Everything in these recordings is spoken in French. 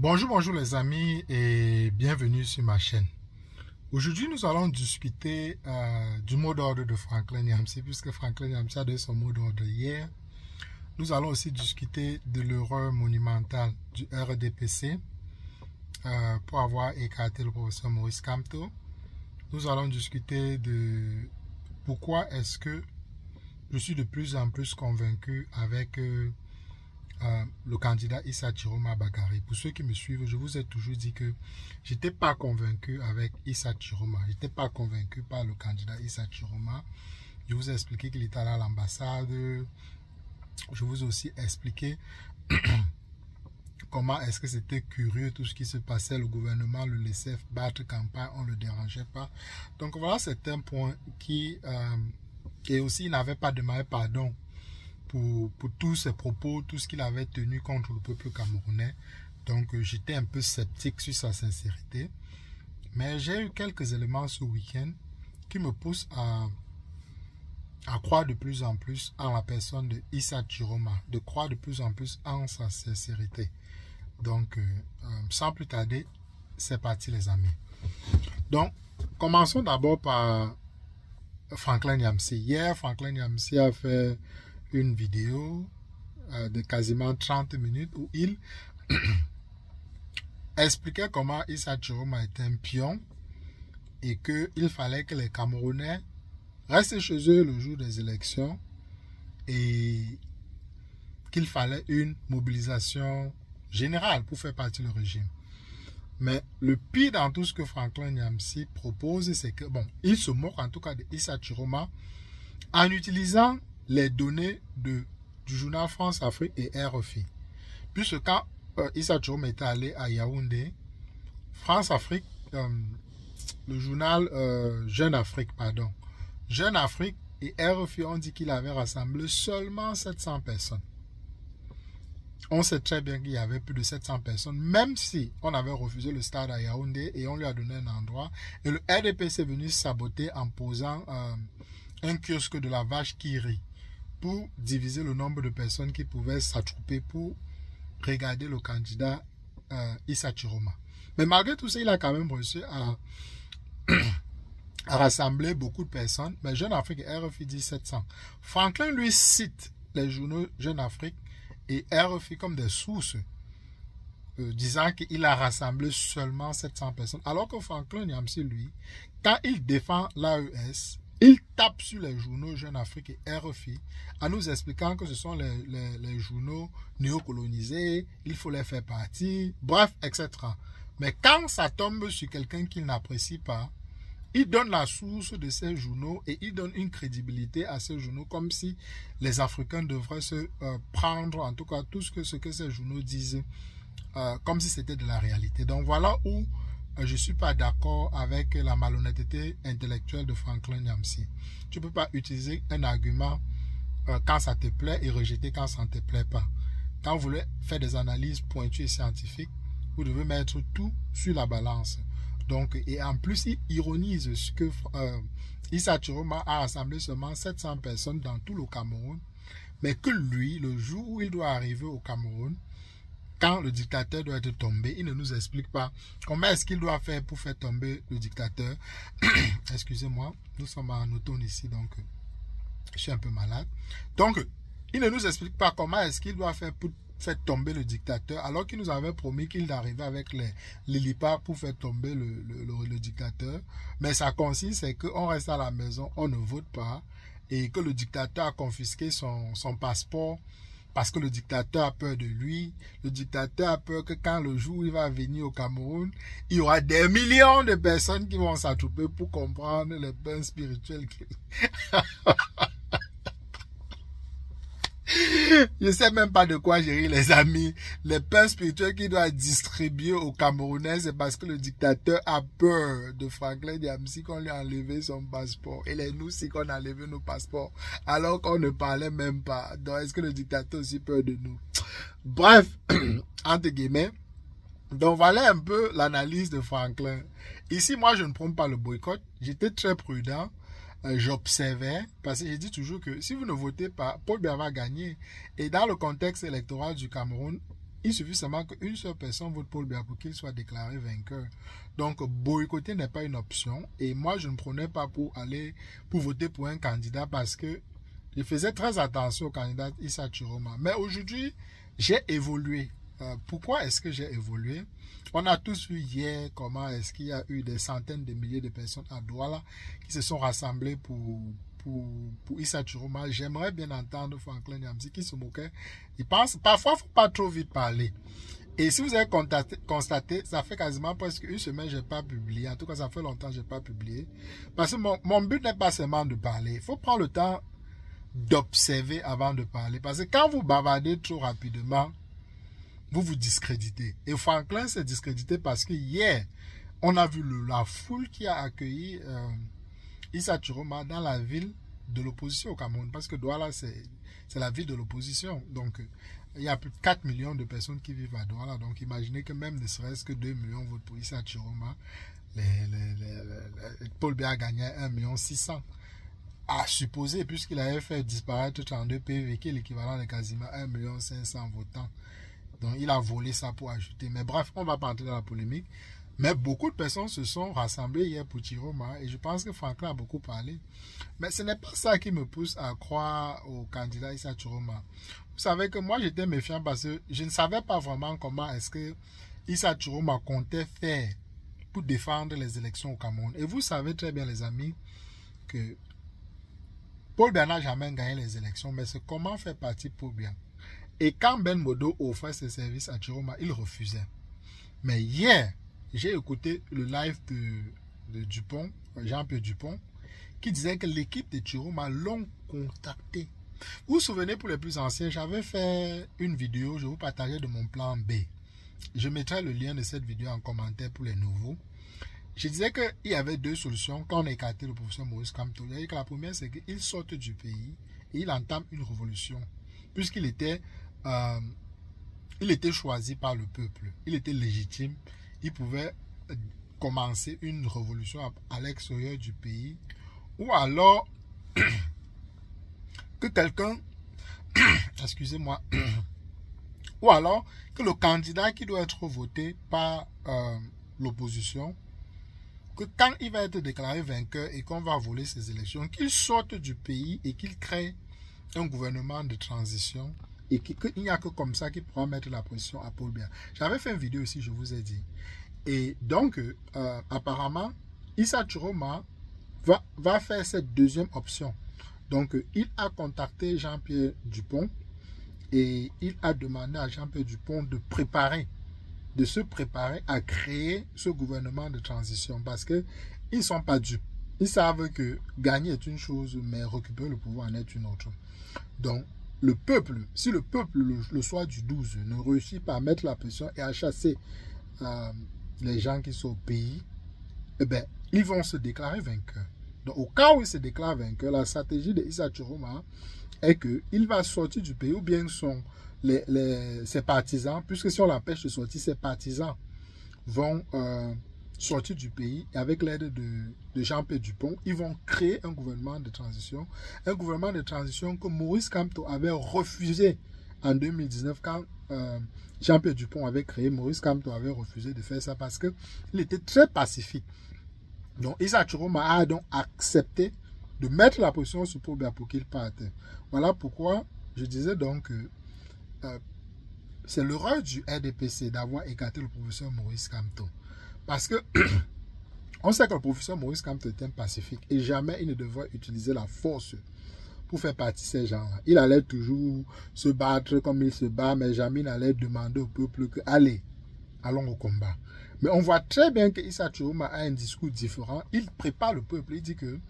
Bonjour les amis et bienvenue sur ma chaîne. Aujourd'hui nous allons discuter du mot d'ordre de Franklin Nyamsi puisque Franklin Nyamsi a donné son mot d'ordre hier. Nous allons aussi discuter de l'erreur monumentale du RDPC pour avoir écarté le professeur Maurice Kamto. Nous allons discuter de pourquoi est-ce que je suis de plus en plus convaincu avec le candidat Issa Chiroma Bakary. Pour ceux qui me suivent, je vous ai toujours dit que je n'étais pas convaincu avec Issa Chiroma. Je n'étais pas convaincu par le candidat Issa Chiroma. Je vous ai expliqué qu'il était allé à l'ambassade. Je vous ai aussi expliqué comment est-ce que c'était curieux tout ce qui se passait. Le gouvernement le laissait battre campagne, on ne le dérangeait pas. Donc voilà, c'est un point qui... et aussi, il n'avait pas demandé pardon pour tous ses propos, tout ce qu'il avait tenu contre le peuple camerounais. Donc j'étais un peu sceptique sur sa sincérité. Mais j'ai eu quelques éléments ce week-end qui me poussent à croire de plus en plus en la personne de Issa Chiroma, de croire de plus en plus en sa sincérité. Donc sans plus tarder, c'est parti les amis. Donc commençons d'abord par Franklin Nyamsi. Hier, Franklin Nyamsi a fait une vidéo de quasiment 30 minutes où il expliquait comment Issa Chiroma était un pion et qu'il fallait que les Camerounais restent chez eux le jour des élections et qu'il fallait une mobilisation générale pour faire partie du régime. Mais le pire dans tout ce que Franklin Nyamsi propose, c'est que, bon, il se moque en tout cas de Issa Chiroma en utilisant les données du journal France-Afrique et RFI. Puisque quand Issa Chiroma était allé à Yaoundé, France-Afrique, le journal Jeune Afrique, pardon, Jeune Afrique et RFI ont dit qu'il avait rassemblé seulement 700 personnes. On sait très bien qu'il y avait plus de 700 personnes, même si on avait refusé le stade à Yaoundé et on lui a donné un endroit. Et le RDPC est venu saboter en posant un kiosque de la vache qui rit pour diviser le nombre de personnes qui pouvaient s'attrouper pour regarder le candidat Issa Chiroma. Mais malgré tout ça, il a quand même réussi à rassembler beaucoup de personnes. Mais Jeune Afrique et RFI dit 700. Franklin lui cite les journaux Jeune Afrique et RFI comme des sources disant qu'il a rassemblé seulement 700 personnes. Alors que Franklin Nyamsi, lui, quand il défend l'AES, il tape sur les journaux Jeune Afrique et RFI en nous expliquant que ce sont les journaux néocolonisés, il faut les faire partie, bref, etc. Mais quand ça tombe sur quelqu'un qu'il n'apprécie pas, il donne la source de ces journaux et il donne une crédibilité à ces journaux comme si les Africains devraient se prendre, en tout cas, tout ce que ces journaux disent, comme si c'était de la réalité. Donc voilà où je ne suis pas d'accord avec la malhonnêteté intellectuelle de Franklin Nyamsi. Tu ne peux pas utiliser un argument quand ça te plaît et rejeter quand ça ne te plaît pas. Quand vous voulez faire des analyses pointues et scientifiques, vous devez mettre tout sur la balance. Donc, et en plus, il ironise ce que Issa Chiroma a rassemblé seulement 700 personnes dans tout le Cameroun, mais que lui, le jour où il doit arriver au Cameroun, quand le dictateur doit être tombé, il ne nous explique pas comment est-ce qu'il doit faire pour faire tomber le dictateur. Excusez-moi, nous sommes en automne ici, donc je suis un peu malade. Donc, il ne nous explique pas comment est-ce qu'il doit faire pour faire tomber le dictateur, alors qu'il nous avait promis qu'il arrivait avec les LIPA pour faire tomber le dictateur. Mais ça consiste, c'est qu'on reste à la maison, on ne vote pas, et que le dictateur a confisqué son passeport, parce que le dictateur a peur de lui. Le dictateur a peur que quand le jour où il va venir au Cameroun, il y aura des millions de personnes qui vont s'attrouper pour comprendre les bains spirituels. Je ne sais même pas de quoi gérer les amis. Les pains spirituels qu'il doit distribuer aux Camerounais, c'est parce que le dictateur a peur de Franklin Nyamsi qu'on lui a enlevé son passeport. Et les nous aussi qu'on a enlevé nos passeports. Alors qu'on ne parlait même pas. Donc est-ce que le dictateur aussi peur de nous? Bref, entre guillemets. Donc voilà un peu l'analyse de Franklin. Ici, moi, je ne prends pas le boycott. J'étais très prudent. J'observais, parce que je dis toujours que si vous ne votez pas, Paul Biya va gagner. Et dans le contexte électoral du Cameroun, il suffit seulement qu'une seule personne vote Paul Biya pour qu'il soit déclaré vainqueur. Donc, boycotter n'est pas une option. Et moi, je ne prenais pas pour voter pour un candidat parce que je faisais très attention au candidat Issa Chiroma. Mais aujourd'hui, j'ai évolué. Pourquoi est-ce que j'ai évolué? On a tous vu hier comment est-ce qu'il y a eu des centaines de milliers de personnes à Douala qui se sont rassemblées pour Issa Chiroma. J'aimerais bien entendre Franklin Nyamsi qui se moquait. Il pense, parfois, il ne faut pas trop vite parler. Et si vous avez constaté, ça fait quasiment presque une semaine que je n'ai pas publié. En tout cas, ça fait longtemps que je n'ai pas publié. Parce que mon but n'est pas seulement de parler. Il faut prendre le temps d'observer avant de parler. Parce que quand vous bavardez trop rapidement, vous vous discréditez. Et Franklin s'est discrédité parce que hier, on a vu la foule qui a accueilli Issa Chiroma dans la ville de l'opposition au Cameroun. Parce que Douala, c'est la ville de l'opposition. Donc, il y a plus de 4 millions de personnes qui vivent à Douala. Donc, imaginez que même ne serait-ce que 2 millions votent pour Issa Chiroma. Paul Biya a gagné 1,6 million. À supposer, puisqu'il avait fait disparaître 32 PV, qui est l'équivalent de quasiment 1,5 million votants. Donc, il a volé ça pour ajouter. Mais bref, on ne va pas entrer dans la polémique. Mais beaucoup de personnes se sont rassemblées hier pour Chiroma. Et je pense que Franklin a beaucoup parlé. Mais ce n'est pas ça qui me pousse à croire au candidat Issa Chiroma. Vous savez que moi, j'étais méfiant parce que je ne savais pas vraiment comment est-ce que Issa Chiroma comptait faire pour défendre les élections au Cameroun. Et vous savez très bien, les amis, que Paul Biya n'a jamais gagné les élections. Mais c'est comment faire partie Paul Biya. Et quand Ben Modo offrait ses services à Chiroma, il refusait. Mais hier, j'ai écouté le live de Dupont, Jean-Pierre Dupont, qui disait que l'équipe de Chiroma l'ont contacté. Vous vous souvenez, pour les plus anciens, j'avais fait une vidéo, je vous partageais de mon plan B. Je mettrai le lien de cette vidéo en commentaire pour les nouveaux. Je disais qu'il y avait deux solutions quand on a écarté le professeur Maurice Kamto. Il a dit que la première, c'est qu'il sorte du pays et il entame une révolution. Puisqu'il était choisi par le peuple. Il était légitime. Il pouvait commencer une révolution à l'extérieur du pays. Ou alors que quelqu'un, excusez-moi, ou alors que le candidat qui doit être voté par l'opposition, que quand il va être déclaré vainqueur et qu'on va voler ses élections, qu'il sorte du pays et qu'il crée un gouvernement de transition et qu'il n'y a que comme ça qu'il pourra mettre la pression à Paul Biya. J'avais fait une vidéo aussi, je vous ai dit. Et donc, apparemment, Issa Chiroma va faire cette deuxième option. Donc, il a contacté Jean-Pierre Dupont et il a demandé à Jean-Pierre Dupont de se préparer à créer ce gouvernement de transition parce qu'ils ne sont pas dupes. Ils savent que gagner est une chose, mais récupérer le pouvoir en est une autre. Donc, le peuple, si le peuple, le soir du 12, ne réussit pas à mettre la pression et à chasser les gens qui sont au pays, eh bien, ils vont se déclarer vainqueurs. Donc, au cas où ils se déclarent vainqueurs, la stratégie de Issa Chiroma est qu'il va sortir du pays ou bien ses partisans, puisque si on l'empêche de sortir, ses partisans vont sortir du pays et avec l'aide de Jean-Pierre Dupont, ils vont créer un gouvernement de transition. Un gouvernement de transition que Maurice Kamto avait refusé en 2019 quand Jean-Pierre Dupont avait créé. Maurice Kamto avait refusé de faire ça parce qu'il était très pacifique. Donc Issa Chiroma a donc accepté de mettre la pression sur Paul Biya pour qu'il parte. Voilà pourquoi je disais donc que c'est l'erreur du RDPC d'avoir écarté le professeur Maurice Kamto. Parce que on sait que le professeur Maurice Kamto est un pacifique et jamais il ne devrait utiliser la force pour faire partie de ces gens-là. Il allait toujours se battre comme il se bat, mais jamais il allait demander au peuple que allez, allons au combat. Mais on voit très bien que Issa Chiroma a un discours différent. Il prépare le peuple. Il dit que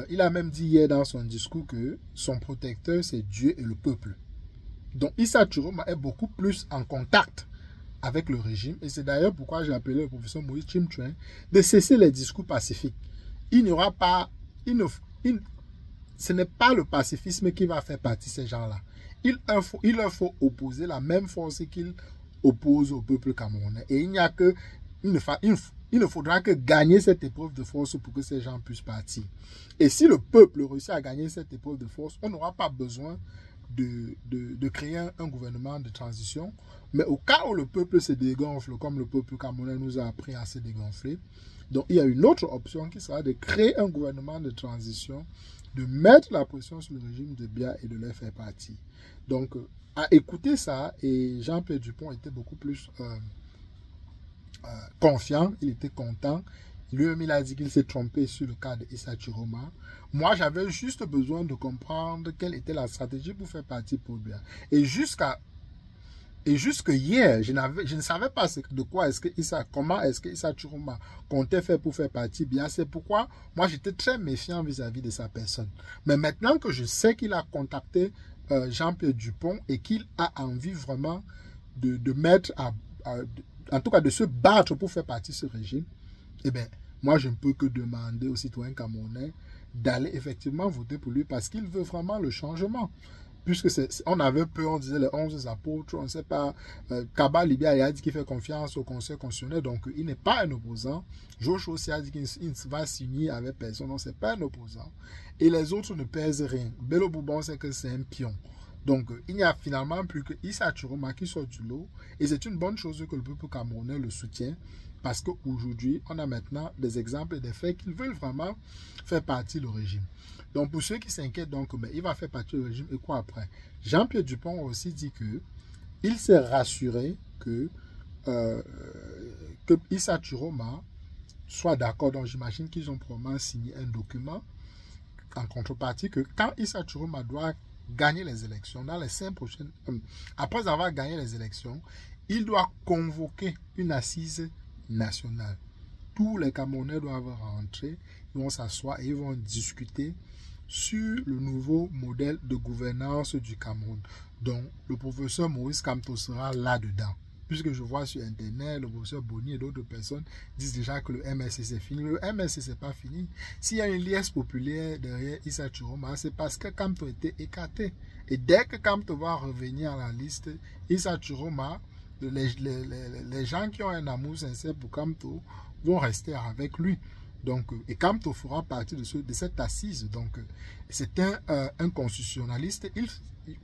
il a même dit hier dans son discours que son protecteur c'est Dieu et le peuple. Donc Issa Chiroma est beaucoup plus en contact avec le régime. Et c'est d'ailleurs pourquoi j'ai appelé le professeur Moïse Chimtouin de cesser les discours pacifiques. Il n'y aura pas... ce n'est pas le pacifisme qui va faire partie de ces gens-là. Il leur faut opposer la même force qu'il oppose au peuple camerounais. Et il ne faudra que gagner cette épreuve de force pour que ces gens puissent partir. Et si le peuple réussit à gagner cette épreuve de force, on n'aura pas besoin de créer un gouvernement de transition. Mais au cas où le peuple se dégonfle, comme le peuple camerounais nous a appris à se dégonfler, donc il y a une autre option qui sera de créer un gouvernement de transition, de mettre la pression sur le régime de Biya et de le faire partir. Donc, à écouter ça, et Jean-Pierre Dupont était beaucoup plus confiant, il était content. Lui-même, il a dit qu'il s'est trompé sur le cas d'Issa Chiroma. Moi, j'avais juste besoin de comprendre quelle était la stratégie pour faire partie Paul Biya. Et jusque hier, je ne savais pas comment est-ce que Issa Chiroma comptait faire pour faire partie Biya. C'est pourquoi moi, j'étais très méfiant vis-à-vis de sa personne. Mais maintenant que je sais qu'il a contacté Jean-Pierre Dupont et qu'il a envie vraiment de mettre en tout cas de se battre pour faire partie de ce régime, eh bien, moi, je ne peux que demander aux citoyens camerounais d'aller effectivement voter pour lui parce qu'il veut vraiment le changement. Puisque on avait peur, on disait les 11 apôtres, on ne sait pas. Kaba Libya, il a dit qu'il fait confiance au Conseil constitutionnel, donc il n'est pas un opposant. Josh aussi a dit qu'il ne va signer avec personne, donc ce n'est pas un opposant. Et les autres ne pèsent rien. Bello Bourbon, c'est que c'est un pion. Donc, il n'y a finalement plus que Issa Chiroma qui sort du lot. Et c'est une bonne chose que le peuple camerounais le soutient. Parce qu'aujourd'hui, on a maintenant des exemples et des faits qu'ils veulent vraiment faire partie du régime. Donc, pour ceux qui s'inquiètent, donc, il va faire partie du régime. Et quoi après? Jean-Pierre Dupont a aussi dit qu'il s'est rassuré que Issa Chiroma soit d'accord. Donc, j'imagine qu'ils ont probablement signé un document en contrepartie que quand Issa Chiroma doit gagner les élections, dans les 5 prochaines... après avoir gagné les élections, il doit convoquer une assise nationale. Tous les Camerounais doivent rentrer, ils vont s'asseoir et ils vont discuter sur le nouveau modèle de gouvernance du Cameroun. Donc, le professeur Maurice Kamto sera là-dedans. Puisque je vois sur Internet, le professeur Boni et d'autres personnes disent déjà que le MSC c'est fini. Le MSC c'est pas fini. S'il y a une liesse populaire derrière Issa Chiroma, c'est parce que Kamto était écarté. Et dès que Kamto va revenir à la liste, Issa Chiroma, les gens qui ont un amour sincère pour Kamto vont rester avec lui. Donc, et Kamto fera partie de cette assise. Donc, c'est un constitutionnaliste.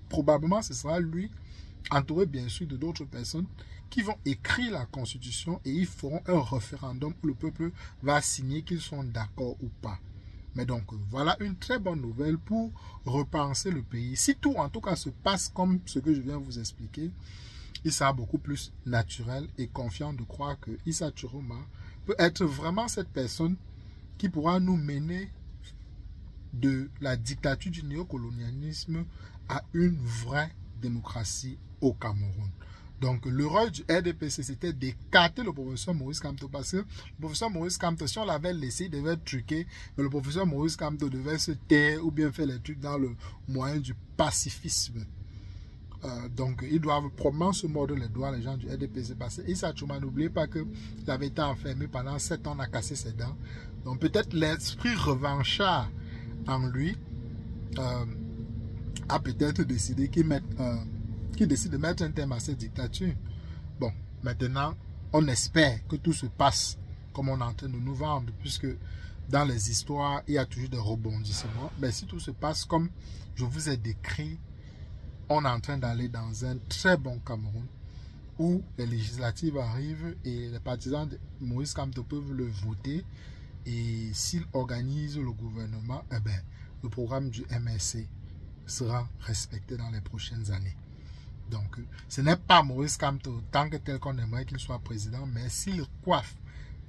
Probablement, ce sera lui, entouré bien sûr de d'autres personnes, qui vont écrire la constitution et ils feront un référendum où le peuple va signer qu'ils sont d'accord ou pas. Mais donc, voilà une très bonne nouvelle pour repenser le pays. Si tout, en tout cas, se passe comme ce que je viens de vous expliquer, il sera beaucoup plus naturel et confiant de croire que Issa Chiroma peut être vraiment cette personne qui pourra nous mener de la dictature du néocolonialisme à une vraie démocratie au Cameroun. Donc, le rôle du RDPC, c'était d'écarter le professeur Maurice Kamto parce que le professeur Maurice Kamto, si on l'avait laissé, il devait truquer, mais le professeur Maurice Kamto devait se taire ou bien faire les trucs dans le moyen du pacifisme. Donc, ils doivent probablement se mordre les doigts, les gens du RDPC, parce que Issa Chiroma, n'oubliez pas qu'il avait été enfermé pendant 7 ans, on a cassé ses dents. Donc, peut-être l'esprit revanchard en lui a peut-être décidé qu'il décide de mettre un terme à cette dictature. Bon, maintenant, on espère que tout se passe comme on est en train de nous vendre, puisque dans les histoires, il y a toujours des rebondissements. Mais si tout se passe comme je vous ai décrit, on est en train d'aller dans un très bon Cameroun où les législatives arrivent et les partisans de Maurice Kamto peuvent le voter. Et s'il organise le gouvernement, eh bien, le programme du MSC sera respecté dans les prochaines années. Donc, ce n'est pas Maurice Kamto tant que tel qu'on aimerait qu'il soit président, mais s'il coiffe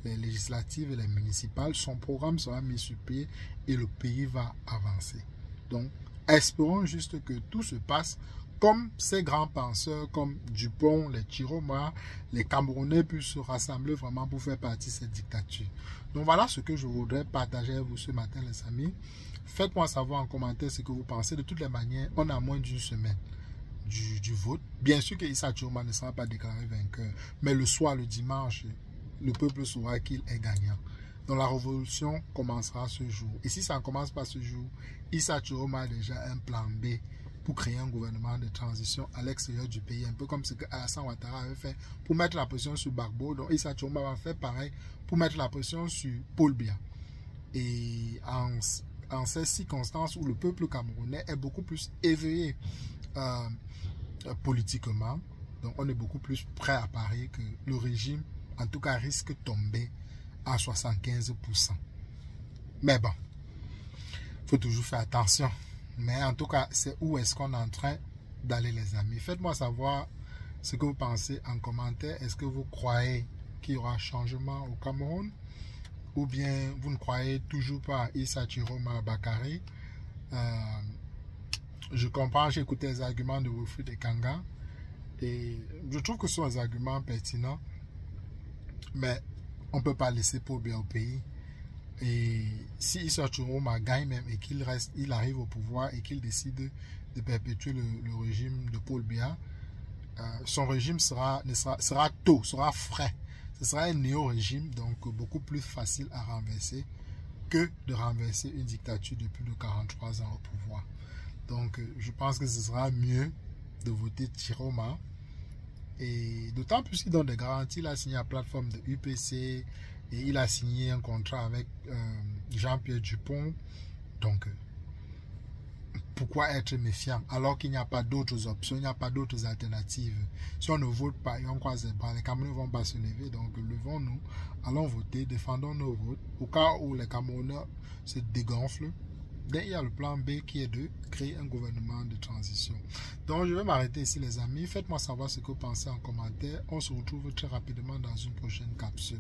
les législatives et les municipales, son programme sera mis sur pied et le pays va avancer. Donc, espérons juste que tout se passe comme ces grands penseurs comme Dupont, les Chiroma, les Camerounais puissent se rassembler vraiment pour faire partie de cette dictature. Donc voilà ce que je voudrais partager avec vous ce matin les amis. Faites-moi savoir en commentaire ce que vous pensez. De toutes les manières, on a moins d'une semaine du vote. Bien sûr que Issa Chiroma ne sera pas déclaré vainqueur, mais le soir, le dimanche, le peuple saura qu'il est gagnant. Donc la révolution commencera ce jour. Et si ça ne commence pas ce jour, Issa Chiroma a déjà un plan B pour créer un gouvernement de transition à l'extérieur du pays, un peu comme ce que Alassane Ouattara avait fait pour mettre la pression sur Gbagbo. Donc Issa Chiroma va faire pareil pour mettre la pression sur Paul Biya. Et en ces circonstances où le peuple camerounais est beaucoup plus éveillé politiquement, Donc on est beaucoup plus prêt à parier que le régime, en tout cas, risque de tomber à 75%. Mais bon, il faut toujours faire attention. Mais en tout cas, c'est où est-ce qu'on est en train d'aller, les amis. Faites-moi savoir ce que vous pensez en commentaire. Est-ce que vous croyez qu'il y aura changement au Cameroun? Ou bien vous ne croyez toujours pas à Issa Chiroma Bakary? Je comprends, j'ai écouté les arguments de Wilfried Ekanga. Et je trouve que ce sont des arguments pertinents. Mais on ne peut pas laisser Paul Biya au pays. Et si Issa Chiroma gagne même et qu'il reste, il arrive au pouvoir et qu'il décide de perpétuer le régime de Paul Biya, son régime sera frais. Ce sera un néo-régime, donc beaucoup plus facile à renverser que de renverser une dictature de plus de 43 ans au pouvoir. Donc je pense que ce sera mieux de voter Chiroma. Et d'autant plus qu'il donne des garanties. Il a signé la plateforme de UPC et il a signé un contrat avec Jean-Pierre Dupont. Donc, pourquoi être méfiant alors qu'il n'y a pas d'autres options, il n'y a pas d'autres alternatives? Si on ne vote pas et on croise les bras, les Camerounais ne vont pas se lever. Donc, levons-nous, allons voter, défendons nos votes. Au cas où les Camerounais se dégonflent, il y a le plan B qui est de créer un gouvernement de transition. Donc, je vais m'arrêter ici, les amis. Faites-moi savoir ce que vous pensez en commentaire. On se retrouve très rapidement dans une prochaine capsule.